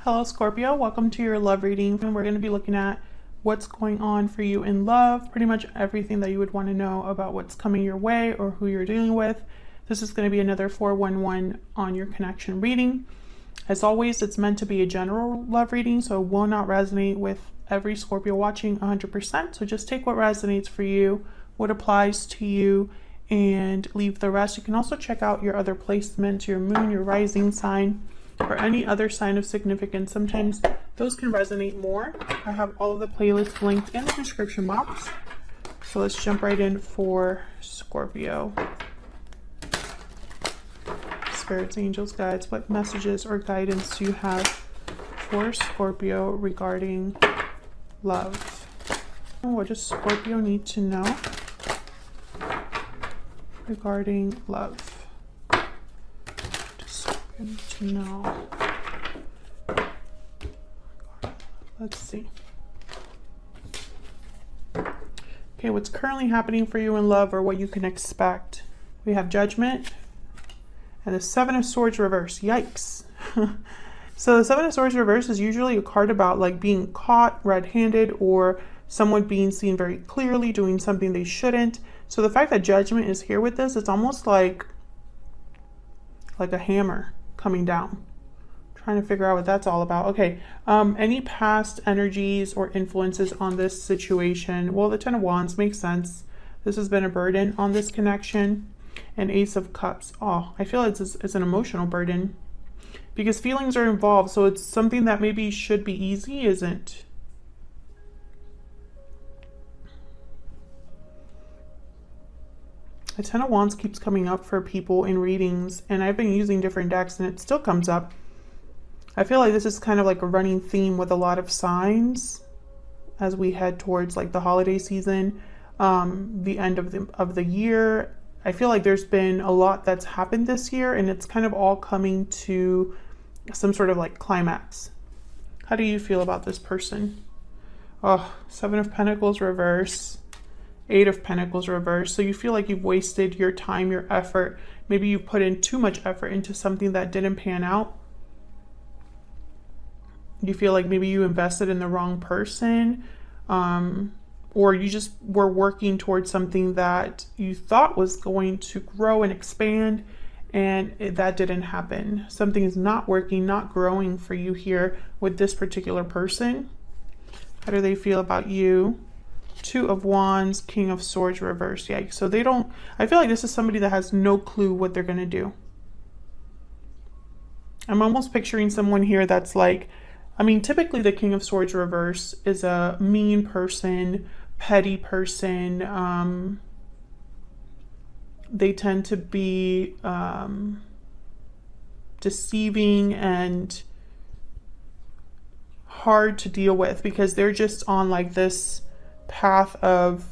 Hello Scorpio, welcome to your love reading, and we're going to be looking at what's going on for you in love, pretty much everything that you would want to know about what's coming your way or who you're dealing with. This is going to be another 411 on your connection reading. As always, it's meant to be a general love reading, so it will not resonate with every Scorpio watching 100%. So just take what resonates for you, what applies to you, and leave the rest. You can also check out your other placements, your moon, your rising sign, or any other sign of significance. Sometimes those can resonate more. I have all of the playlists linked in the description box. So let's jump right in for Scorpio. Spirits, angels, guides, what messages or guidance do you have for Scorpio regarding love? What does Scorpio need to know regarding love? To know. Let's see. Okay, what's currently happening for you in love or what you can expect? We have Judgment and the Seven of Swords reverse. Yikes. So the Seven of Swords reverse is usually a card about like being caught red-handed or someone being seen very clearly doing something they shouldn't. So the fact that Judgment is here with this, it's almost like a hammer coming down. Trying to figure out what that's all about. Okay, any past energies or influences on this situation? Well, the Ten of Wands makes sense. This has been a burden on this connection. And Ace of Cups. Oh, I feel it's an emotional burden because feelings are involved. So it's something that maybe should be easy, isn't. The Ten of Wands keeps coming up for people in readings, and I've been using different decks and it still comes up. I feel like this is kind of like a running theme with a lot of signs as we head towards like the holiday season, the end of the year. I feel like there's been a lot that's happened this year and it's kind of all coming to some sort of like climax. How do you feel about this person? Oh, Seven of Pentacles reverse. Eight of Pentacles reverse. So you feel like you've wasted your time, your effort. Maybe you put in too much effort into something that didn't pan out. You feel like maybe you invested in the wrong person, or you just were working towards something that you thought was going to grow and expand, and that didn't happen. Something is not working, not growing for you here with this particular person. How do they feel about you? Two of Wands, King of Swords reverse. Yeah, so they don't, I feel like this is somebody that has no clue what they're going to do. I'm almost picturing someone here that's like, I mean, typically the King of Swords reverse is a mean person, petty person. They tend to be deceiving and hard to deal with because they're just on like this path of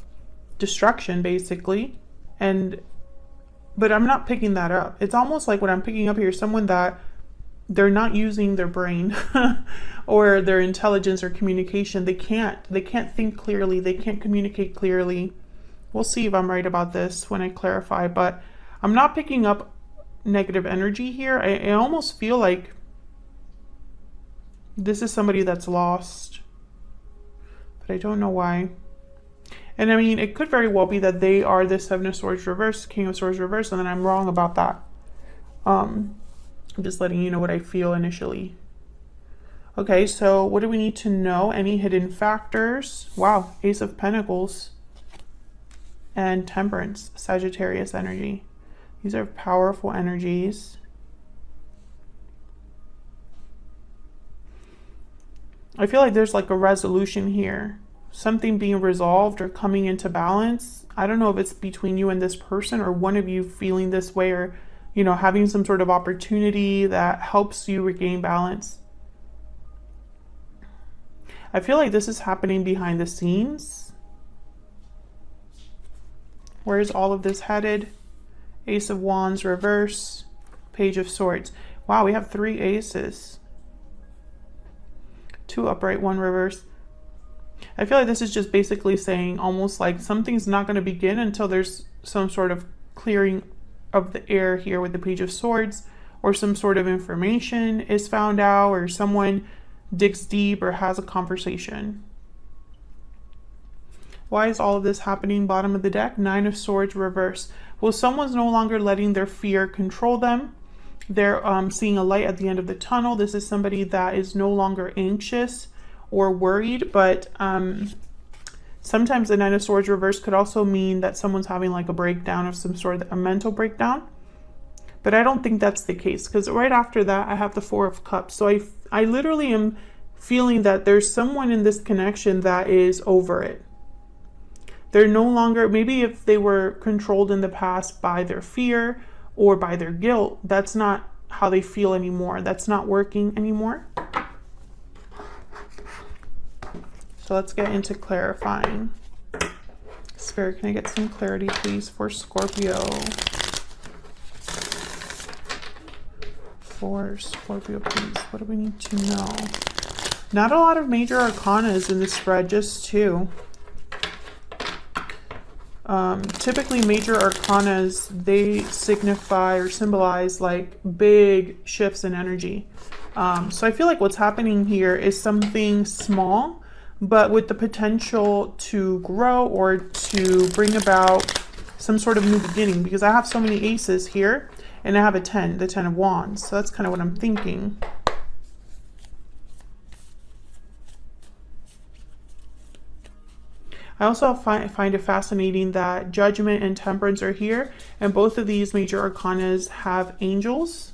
destruction basically, but I'm not picking that up. It's almost like what I'm picking up here is someone that they're not using their brain or their intelligence or communication. They can't think clearly, they can't communicate clearly. We'll see if I'm right about this when I clarify, but I'm not picking up negative energy here. I almost feel like this is somebody that's lost, but I don't know why. And I mean, it could very well be that they are the Seven of Swords reverse, King of Swords reverse, and then I'm wrong about that. I'm just letting you know what I feel initially. Okay, so what do we need to know? Any hidden factors? Wow, Ace of Pentacles and Temperance, Sagittarius energy. These are powerful energies. I feel like there's like a resolution here. Something being resolved or coming into balance. I don't know if it's between you and this person or one of you feeling this way or, you know, having some sort of opportunity that helps you regain balance. I feel like this is happening behind the scenes. Where is all of this headed? Ace of Wands reverse, Page of Swords. Wow, we have 3 aces. 2 upright, 1 reverse. I feel like this is just basically saying almost like something's not going to begin until there's some sort of clearing of the air here with the Page of Swords, or some sort of information is found out, or someone digs deep or has a conversation. Why is all of this happening? Bottom of the deck, Nine of Swords reverse. Well, someone's no longer letting their fear control them. They're seeing a light at the end of the tunnel. This is somebody that is no longer anxious or worried, but sometimes the Nine of Swords reverse could also mean that someone's having like a breakdown of some sort, a mental breakdown. But I don't think that's the case, because right after that, I have the Four of Cups. So I literally am feeling that there's someone in this connection that is over it. They're no longer, maybe if they were controlled in the past by their fear or by their guilt, that's not how they feel anymore. That's not working anymore. So let's get into clarifying. Spirit, can I get some clarity, please, for Scorpio? For Scorpio, please. What do we need to know? Not a lot of major arcanas in this spread, just two. Typically major arcanas, they signify or symbolize like big shifts in energy. So I feel like what's happening here is something small, but with the potential to grow or to bring about some sort of new beginning, because I have so many aces here and I have a 10, the 10 of Wands. So that's kind of what I'm thinking. I also find it fascinating that Judgment and Temperance are here, and both of these major arcanas have angels.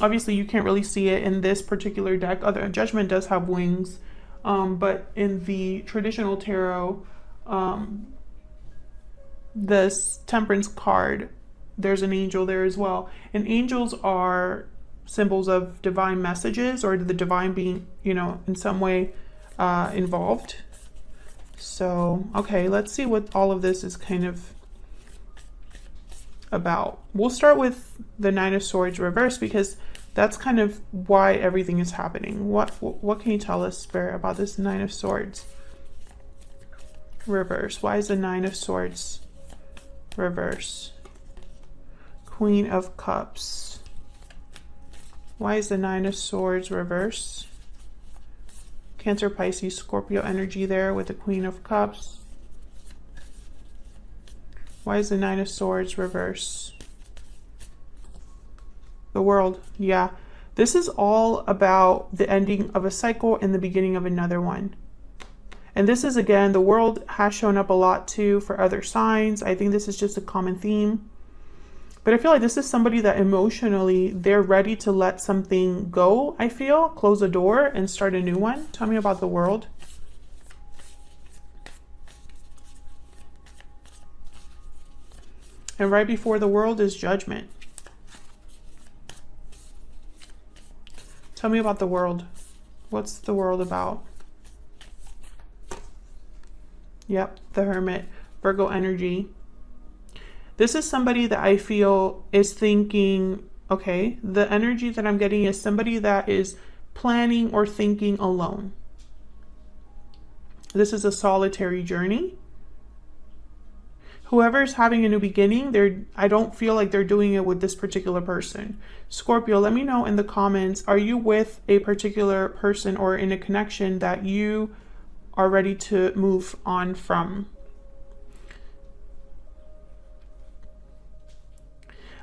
Obviously, you can't really see it in this particular deck. Judgment does have wings, but in the traditional tarot, this Temperance card, there's an angel there as well. And angels are symbols of divine messages, or the divine being, you know, in some way involved. So, okay, let's see what all of this is kind of about. We'll start with the Nine of Swords reverse, because that's kind of why everything is happening. What can you tell us, Spirit, about this Nine of Swords reverse? Why is the Nine of Swords reverse? Queen of Cups. Why is the Nine of Swords reverse? Cancer, Pisces, Scorpio energy there with the Queen of Cups. Why is the Nine of Swords reverse? The World. Yeah, this is all about the ending of a cycle and the beginning of another one. And this is, again, the World has shown up a lot too for other signs. I think this is just a common theme. But I feel like this is somebody that emotionally, they're ready to let something go, I feel. Close a door and start a new one. Tell me about the World. And right before the World is Judgment. Tell me about the World. What's the World about? Yep, the Hermit, Virgo energy. This is somebody that I feel is thinking, okay, the energy that I'm getting is somebody that is planning or thinking alone. This is a solitary journey. Whoever's having a new beginning, I don't feel like they're doing it with this particular person. Scorpio, let me know in the comments, are you with a particular person or in a connection that you are ready to move on from?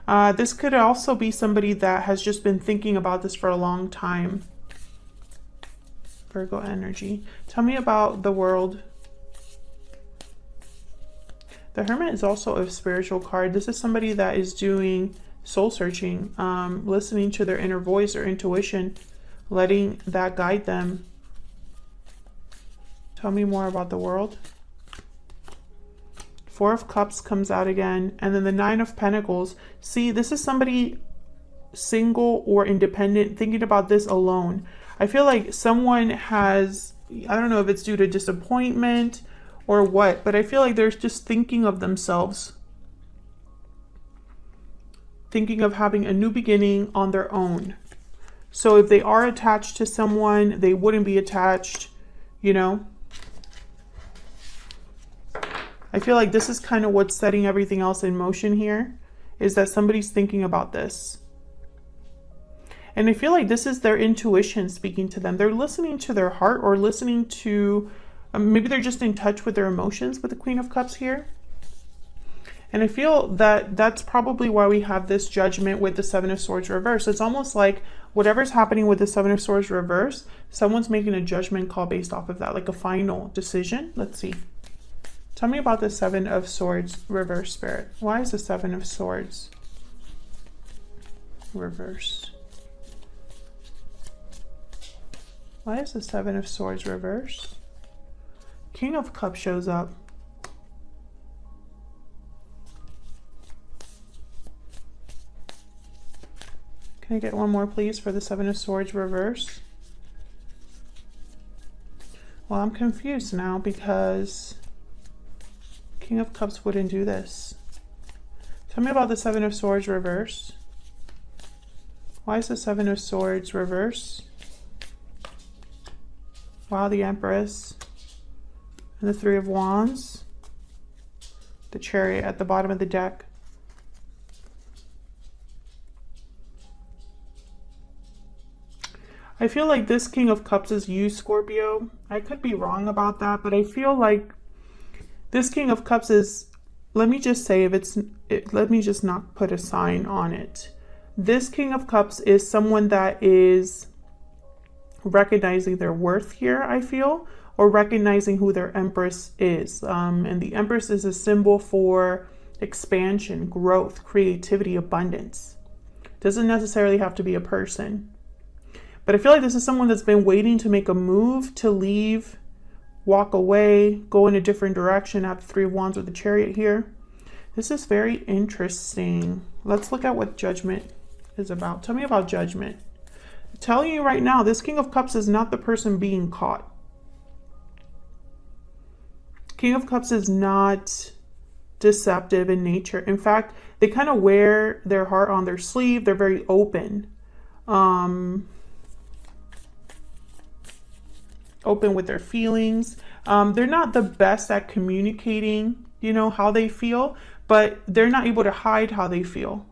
This could also be somebody that has just been thinking about this for a long time. Virgo energy. Tell me about the World. The Hermit is also a spiritual card. This is somebody that is doing soul searching, listening to their inner voice or intuition, letting that guide them. Tell me more about the World. Four of Cups comes out again, and then the Nine of Pentacles. See, this is somebody single or independent thinking about this alone. I feel like someone has, I don't know if it's due to disappointment or what, but I feel like they're just thinking of themselves, thinking of having a new beginning on their own. So if they are attached to someone, they wouldn't be attached, you know. I feel like this is kind of what's setting everything else in motion here, is that somebody's thinking about this. And I feel like this is their intuition speaking to them. They're listening to their heart, or listening to, maybe they're just in touch with their emotions with the Queen of Cups here. And I feel that that's probably why we have this Judgment with the Seven of Swords reverse. It's almost like whatever's happening with the Seven of Swords reverse, someone's making a judgment call based off of that, like a final decision. Let's see. Tell me about the Seven of Swords reverse, Spirit. Why is the Seven of Swords reverse? Why is the Seven of Swords reverse? King of Cups shows up. Can I get one more, please, for the Seven of Swords reverse? Well, I'm confused now because King of Cups wouldn't do this. Tell me about the Seven of Swords reverse. Why is the Seven of Swords reverse? Wow, the Empress. And the Three of Wands. The Chariot at the bottom of the deck. I feel like this King of Cups is you, Scorpio. I could be wrong about that, but I feel like this King of Cups is, let me just say, let me just not put a sign on it. This King of Cups is someone that is recognizing their worth here, I feel, or recognizing who their Empress is. And the Empress is a symbol for expansion, growth, creativity, abundance. Doesn't necessarily have to be a person. But I feel like this is someone that's been waiting to make a move, to leave, walk away, go in a different direction at the Three of Wands with the Chariot here. This is very interesting. Let's look at what Judgment is about. Tell me about Judgment. I'm telling you right now, this King of Cups is not the person being caught. King of Cups is not deceptive in nature. In fact, they kind of wear their heart on their sleeve. They're very open. Open with their feelings. They're not the best at communicating, you know, how they feel, but they're not able to hide how they feel,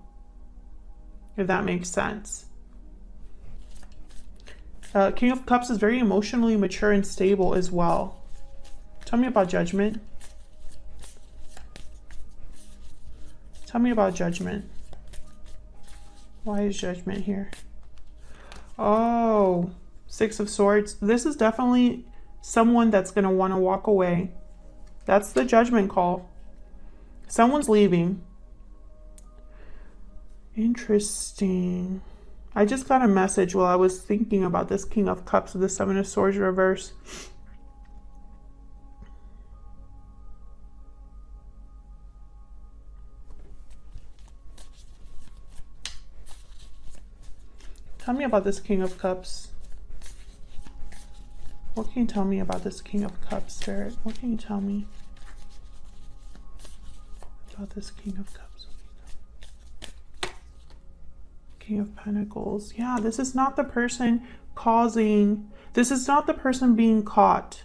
if that makes sense. King of Cups is very emotionally mature and stable as well. Tell me about Judgment. Tell me about Judgment. Why is Judgment here? Oh, Six of Swords. This is definitely someone that's going to want to walk away. That's the judgment call. Someone's leaving. Interesting. I just got a message while I was thinking about this King of Cups with the Seven of Swords reverse. Tell me about this King of Cups. What can you tell me about this King of Cups, Spirit? What can you tell me about this King of Cups? King of Pentacles. Yeah, this is not the person causing, this is not the person being caught.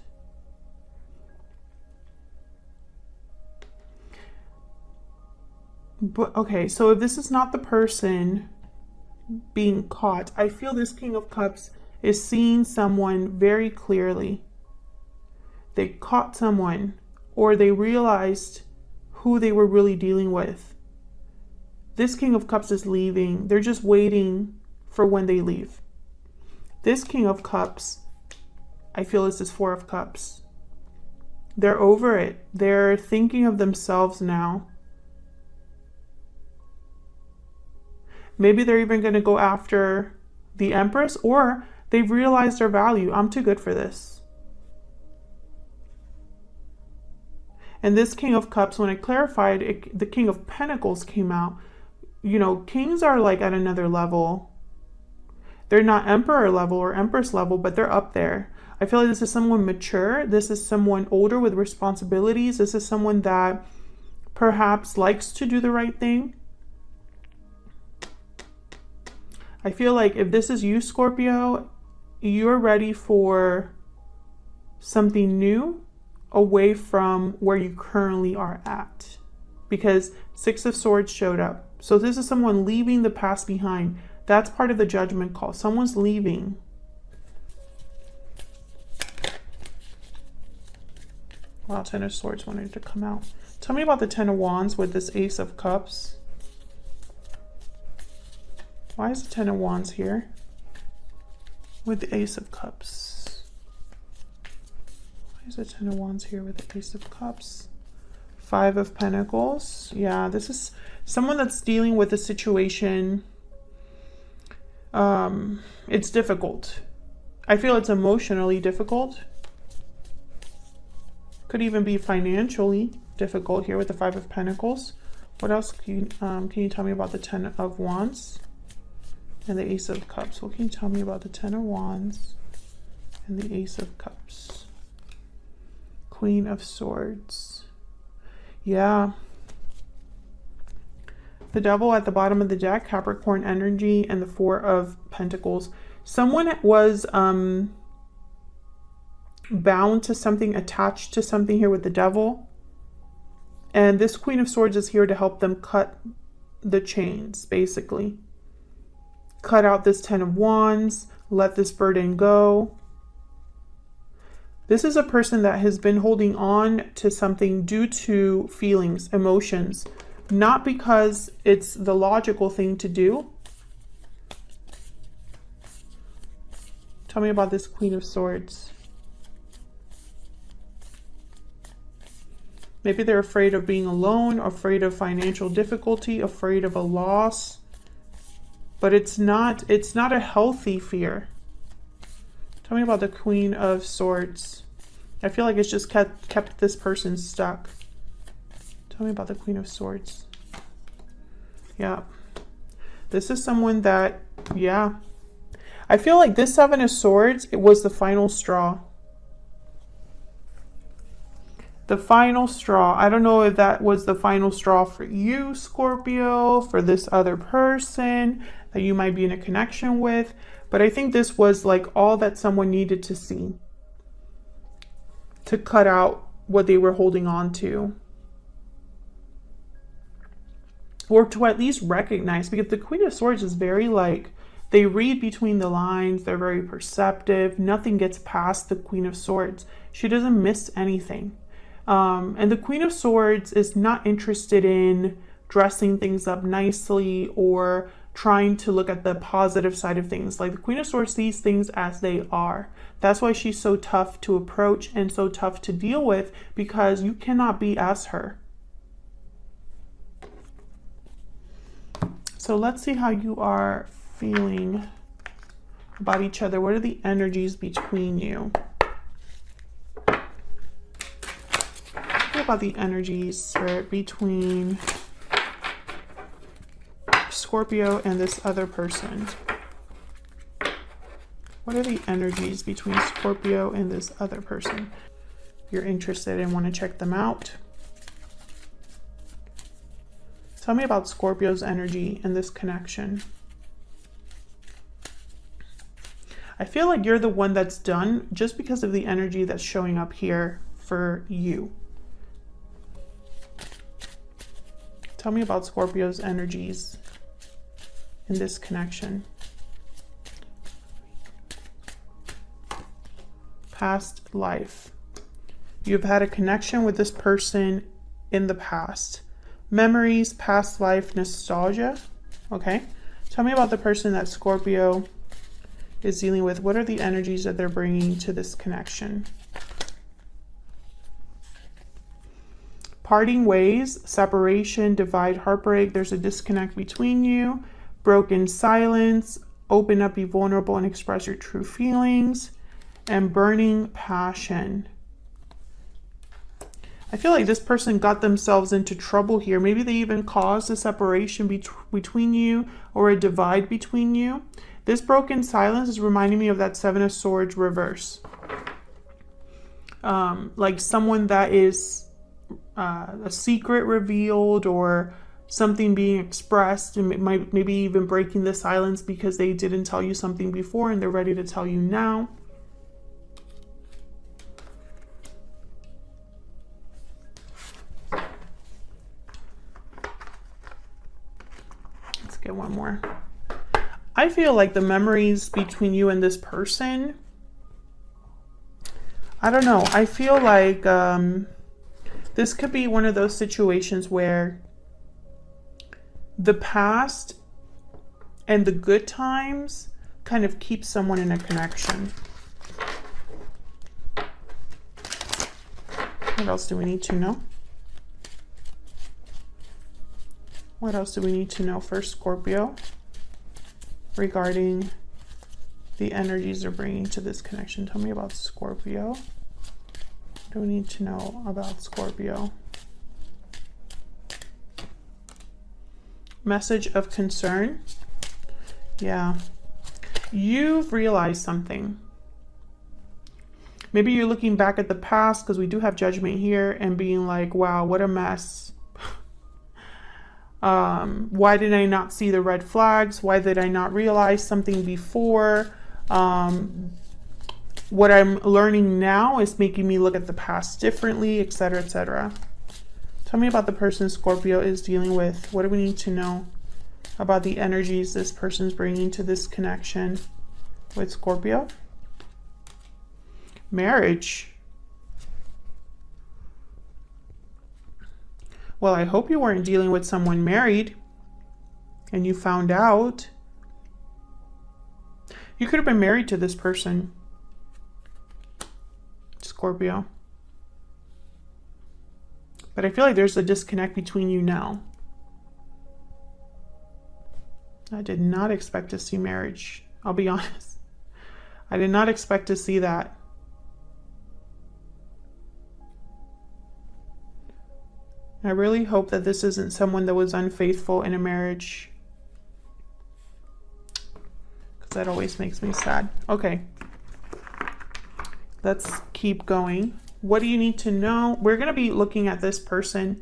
But okay, so if this is not the person being caught, I feel this King of Cups is seeing someone very clearly. They caught someone, or they realized who they were really dealing with. This King of Cups is leaving. They're just waiting for when they leave. This King of Cups, I feel, is this Four of Cups. They're over it. They're thinking of themselves now. Maybe they're even going to go after the Empress, or they've realized their value. I'm too good for this. And this King of Cups, when I clarified it, the King of Pentacles came out. You know, kings are like at another level. They're not emperor level or empress level, but they're up there. I feel like this is someone mature. This is someone older with responsibilities. This is someone that perhaps likes to do the right thing. I feel like if this is you, Scorpio, you're ready for something new away from where you currently are at, because Six of Swords showed up. So this is someone leaving the past behind, That's part of the judgment call. Someone's leaving. Wow, Ten of Swords wanted to come out. Tell me about the Ten of Wands with this Ace of Cups. Why is the Ten of Wands here with the Ace of Cups? Why is the Ten of Wands here with the Ace of Cups? Five of Pentacles. Yeah, this is someone that's dealing with a situation. It's difficult. I feel it's emotionally difficult. Could even be financially difficult here with the Five of Pentacles. What else can you tell me about the Ten of Wands and the Ace of Cups? What can you tell me about the Ten of Wands and the Ace of Cups? Queen of Swords. Yeah. The Devil at the bottom of the deck, Capricorn energy, and the Four of Pentacles. Someone was bound to something, attached to something here with the Devil. And this Queen of Swords is here to help them cut the chains, basically. Cut out this Ten of Wands, let this burden go. This is a person that has been holding on to something due to feelings, emotions, not because it's the logical thing to do. Tell me about this Queen of Swords. Maybe they're afraid of being alone, afraid of financial difficulty, afraid of a loss. But it's not a healthy fear. Tell me about the Queen of Swords. I feel like it's just kept this person stuck. Tell me about the Queen of Swords. Yeah. This is someone that, yeah. I feel like this Seven of Swords, it was the final straw. The final straw. I don't know if that was the final straw for you, Scorpio, for this other person that you might be in a connection with. But I think this was like all that someone needed to see to cut out what they were holding on to. Or to at least recognize, because the Queen of Swords is very like, they read between the lines, they're very perceptive. Nothing gets past the Queen of Swords. She doesn't miss anything. And the Queen of Swords is not interested in dressing things up nicely or trying to look at the positive side of things. Like the Queen of Swords sees things as they are. That's why she's so tough to approach and so tough to deal with, because you cannot be as her. So let's see how you are feeling about each other. What are the energies between you? What about the energies, Spirit, between Scorpio and this other person? What are the energies between Scorpio and this other person? If you're interested and want to check them out, tell me about Scorpio's energy in this connection. I feel like you're the one that's done just because of the energy that's showing up here for you. Tell me about Scorpio's energies in this connection. Past life. You've had a connection with this person in the past. Memories, past life, nostalgia. Okay. Tell me about the person that Scorpio is dealing with. What are the energies that they're bringing to this connection? Parting ways, separation, divide, heartbreak. There's a disconnect between you. Broken silence. Open up, be vulnerable, and express your true feelings. And burning passion. I feel like this person got themselves into trouble here. Maybe they even caused a separation between you or a divide between you. This broken silence is reminding me of that Seven of Swords reverse. Like someone that is a secret revealed or something being expressed, and maybe even breaking the silence because they didn't tell you something before and they're ready to tell you now. Let's get one more. I feel like the memories between you and this person, I don't know. I feel like this could be one of those situations where the past and the good times kind of keep someone in a connection. What else do we need to know? What else do we need to know for Scorpio regarding the energies they're bringing to this connection? Tell me about Scorpio. What do we need to know about Scorpio? Message of concern. Yeah. You've realized something. Maybe you're looking back at the past, because we do have Judgment here, and being like, wow, what a mess. Why did I not see the red flags? Why did I not realize something before? What I'm learning now is making me look at the past differently, etc., etc. Tell me about the person Scorpio is dealing with. What do we need to know about the energies this person's bringing to this connection with Scorpio? Marriage. Well, I hope you weren't dealing with someone married and you found out. You could have been married to this person, Scorpio. But I feel like there's a disconnect between you now. I did not expect to see marriage. I'll be honest. I did not expect to see that. I really hope that this isn't someone that was unfaithful in a marriage, because that always makes me sad. Okay, let's keep going. What do you need to know? We're going to be looking at this person,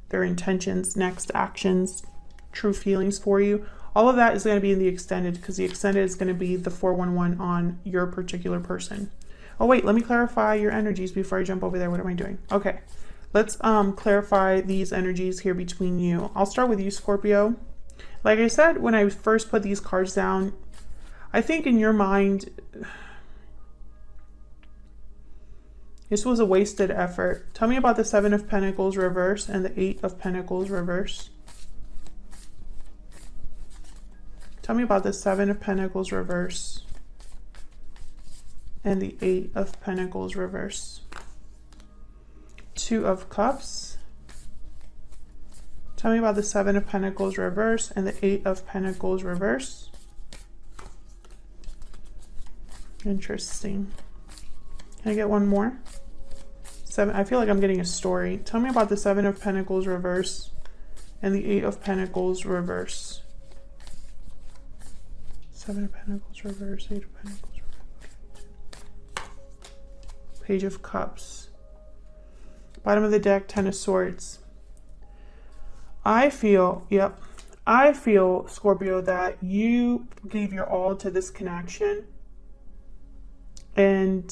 their intentions, next actions, true feelings for you. All of that is going to be in the extended, because the extended is going to be the 411 on your particular person. Oh wait, let me clarify your energies before I jump over there. What am I doing? Okay. Let's clarify these energies here between you. I'll start with you, Scorpio. Like I said, when I first put these cards down, I think in your mind, this was a wasted effort. Tell me about the 7 of Pentacles reverse and the 8 of Pentacles reverse. Tell me about the 7 of Pentacles reverse and the 8 of Pentacles reverse. 2 of Cups. Tell me about the 7 of Pentacles reverse and the 8 of Pentacles reverse. Interesting. Can I get one more? 7. I feel like I'm getting a story. Tell me about the 7 of Pentacles reverse and the 8 of Pentacles reverse. 7 of Pentacles reverse, 8 of Pentacles reverse. Page of Cups. Bottom of the deck, 10 of Swords. I feel, Scorpio, that you gave your all to this connection. And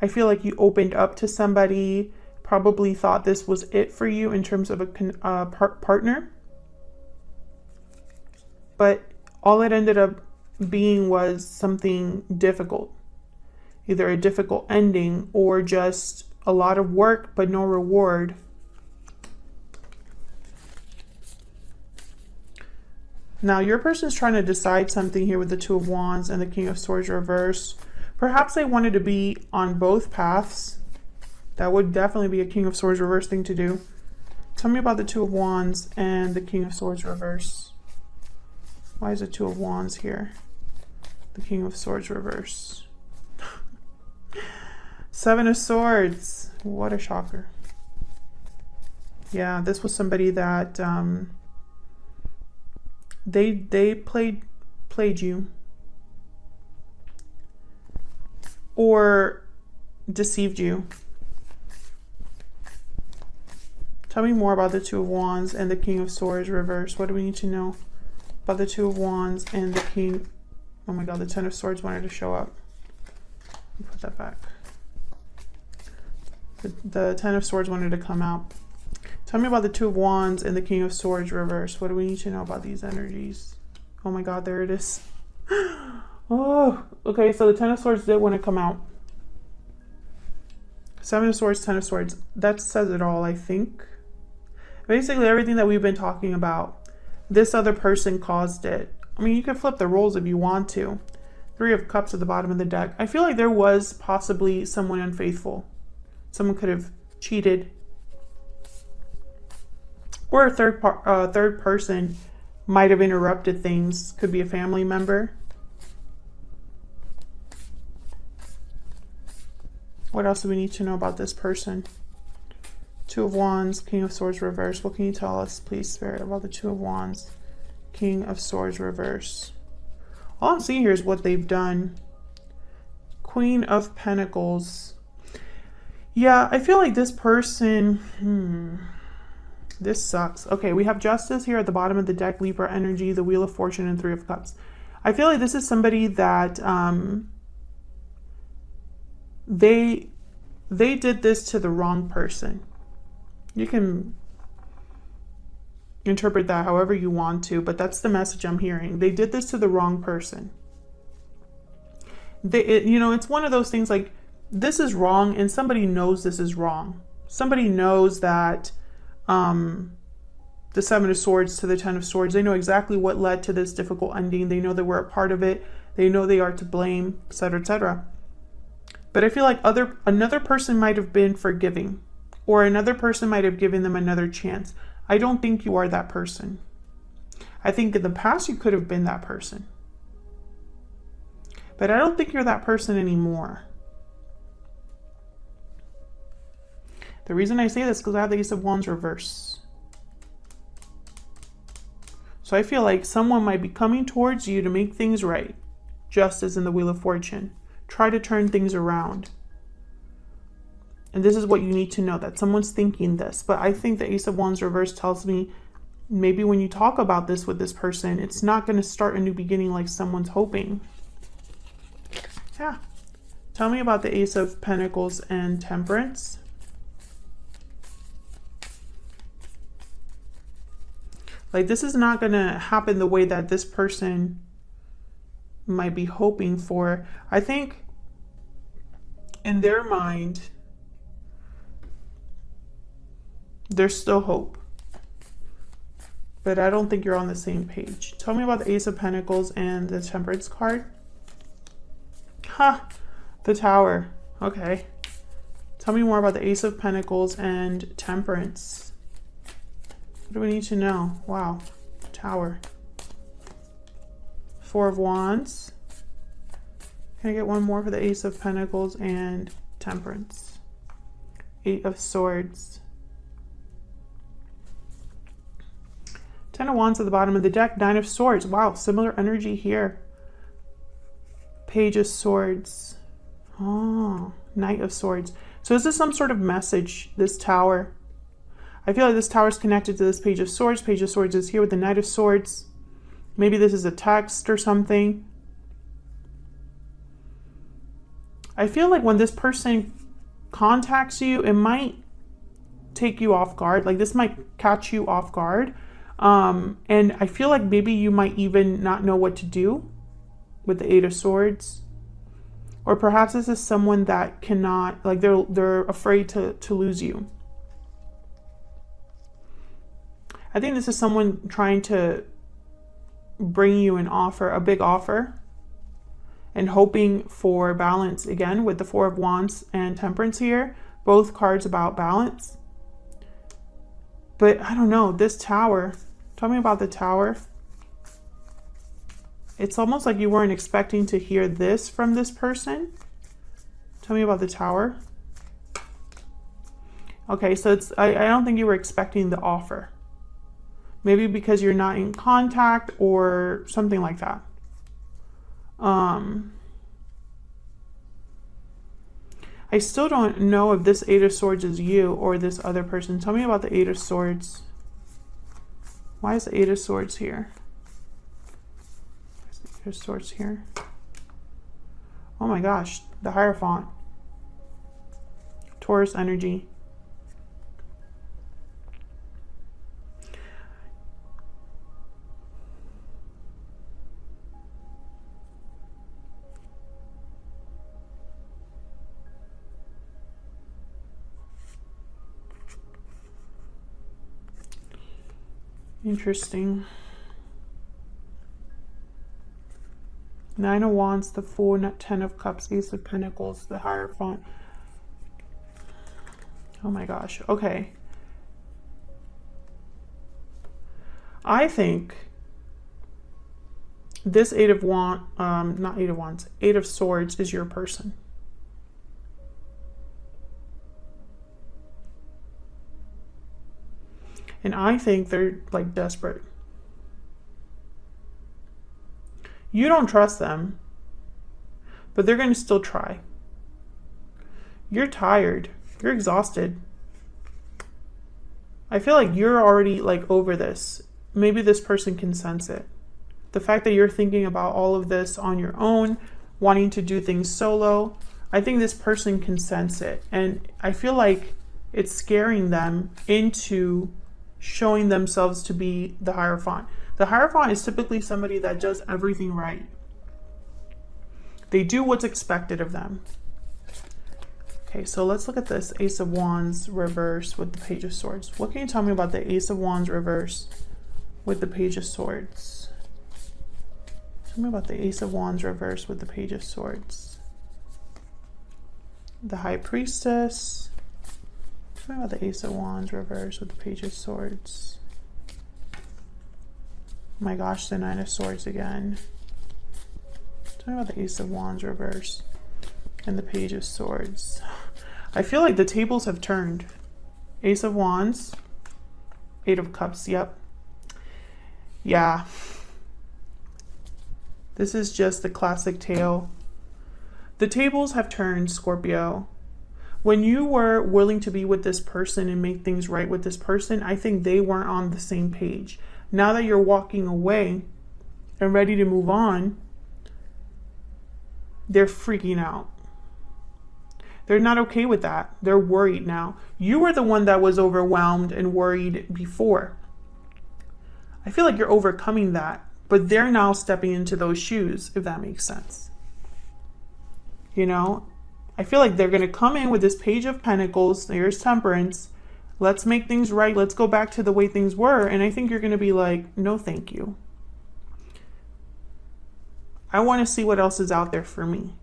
I feel like you opened up to somebody, probably thought this was it for you in terms of a partner. But all it ended up being was something difficult. Either a difficult ending or just a lot of work but no reward. Now your person's trying to decide something here with the 2 of Wands and the King of Swords reverse. Perhaps they wanted to be on both paths. That would definitely be a King of Swords reverse thing to do. Tell me about the 2 of Wands and the King of Swords reverse. Why is the 2 of Wands here? The King of Swords reverse. 7 of Swords. What a shocker. Yeah, this was somebody that they played you or deceived you. Tell me more about the 2 of Wands and the King of Swords reverse. What do we need to know about the 2 of Wands and the King? Oh my God, the 10 of Swords wanted to show up. Put that back. The 10 of Swords wanted to come out. Tell me about the 2 of Wands and the King of Swords reverse. What do we need to know about these energies? Oh my God, there it is. Oh, okay, so the Ten of Swords did want to come out. Seven of Swords, Ten of Swords. That says it all, I think. Basically, everything that we've been talking about, this other person caused it. I mean, you could flip the roles if you want to. Three of Cups at the bottom of the deck. I feel like there was possibly someone unfaithful. Someone could have cheated. Or a third person might have interrupted things. Could be a family member. What else do we need to know about this person? Two of Wands, King of Swords reverse. What can you tell us, please, Spirit, about the Two of Wands, King of Swords reverse? All I'm seeing here is what they've done. Queen of Pentacles. Yeah, I feel like this person... This sucks. Okay, we have Justice here at the bottom of the deck, Libra energy, the Wheel of Fortune, and Three of Cups. I feel like this is somebody that... They did this to the wrong person. You can interpret that however you want to, but that's the message I'm hearing. They did this to the wrong person. It's one of those things like, this is wrong, and somebody knows this is wrong. Somebody knows that the Seven of Swords to the Ten of Swords, they know exactly what led to this difficult ending. They know that we're a part of it. They know they are to blame, etc., etc. But I feel like another person might have been forgiving, or another person might have given them another chance. I don't think you are that person. I think in the past you could have been that person. But I don't think you're that person anymore. The reason I say this is because I have the Ace of Wands reverse. So I feel like someone might be coming towards you to make things right. Justice in the Wheel of Fortune. Try to turn things around. And this is what you need to know, that someone's thinking this. But I think the Ace of Wands reverse tells me maybe when you talk about this with this person, it's not going to start a new beginning like someone's hoping. Yeah. Tell me about the Ace of Pentacles and Temperance. Like, this is not going to happen the way that this person might be hoping for. I think in their mind, there's still hope. But I don't think you're on the same page. Tell me about the Ace of Pentacles and the Temperance card. Ha! The Tower. Okay. Tell me more about the Ace of Pentacles and Temperance. What do we need to know? Wow. Tower. Four of Wands. Can I get one more for the Ace of Pentacles and Temperance? Eight of Swords. Ten of Wands at the bottom of the deck. Nine of Swords. Wow, similar energy here. Page of Swords. Oh, Knight of Swords. So is this some sort of message, this Tower? I feel like this Tower is connected to this Page of Swords. Page of Swords is here with the Knight of Swords. Maybe this is a text or something. I feel like when this person contacts you, it might take you off guard. Like, this might catch you off guard. And I feel like maybe you might even not know what to do with the Eight of Swords. Or perhaps this is someone that cannot, like, they're afraid to lose you. I think this is someone trying to bring you an offer, a big offer, and hoping for balance again with the Four of Wands and Temperance here. Both cards about balance. But I don't know, this Tower, tell me about the Tower. It's almost like you weren't expecting to hear this from this person. Tell me about the Tower. Okay, so it's I don't think you were expecting the offer. Maybe because you're not in contact or something like that. I still don't know if this Eight of Swords is you or this other person. Tell me about the Eight of Swords. Why is the Eight of Swords here? Why is the Eight of Swords here? Oh my gosh, the Hierophant. Taurus energy. Interesting. Nine of Wands, the Fool, 10 of Cups, Ace of Pentacles, the Hierophant. Oh my gosh. Okay. I think this Eight of Wands, not Eight of Wands, Eight of Swords is your person. And I think they're like desperate. You don't trust them, but they're going to still try. You're tired. You're exhausted. I feel like you're already like over this. Maybe this person can sense it. The fact that you're thinking about all of this on your own, wanting to do things solo, I think this person can sense it. And I feel like it's scaring them into showing themselves to be the Hierophant. The Hierophant is typically somebody that does everything right. They do what's expected of them. Okay, so let's look at this Ace of Wands reverse with the Page of Swords. What can you tell me about the Ace of Wands reverse with the Page of Swords? Tell me about the Ace of Wands reverse with the Page of Swords. The High Priestess. Tell me about the Ace of Wands reverse with the Page of Swords. Oh my gosh, the Nine of Swords again. Tell me about the Ace of Wands reverse and the Page of Swords. I feel like the tables have turned. Ace of Wands, Eight of Cups, yep. Yeah. This is just the classic tale. The tables have turned, Scorpio. When you were willing to be with this person and make things right with this person, I think they weren't on the same page. Now that you're walking away and ready to move on, they're freaking out. They're not okay with that. They're worried now. You were the one that was overwhelmed and worried before. I feel like you're overcoming that, but they're now stepping into those shoes, if that makes sense. You know, I feel like they're going to come in with this Page of Pentacles. Here's Temperance. Let's make things right. Let's go back to the way things were. And I think you're going to be like, no, thank you. I want to see what else is out there for me.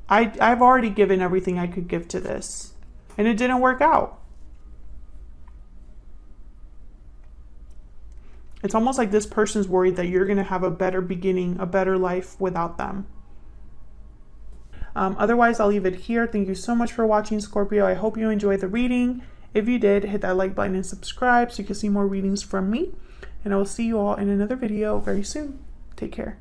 I've already given everything I could give to this, and it didn't work out. It's almost like this person's worried that you're going to have a better beginning, a better life without them. Otherwise, I'll leave it here. Thank you so much for watching, Scorpio. I hope you enjoyed the reading. If you did, hit that like button and subscribe so you can see more readings from me. And I will see you all in another video very soon. Take care.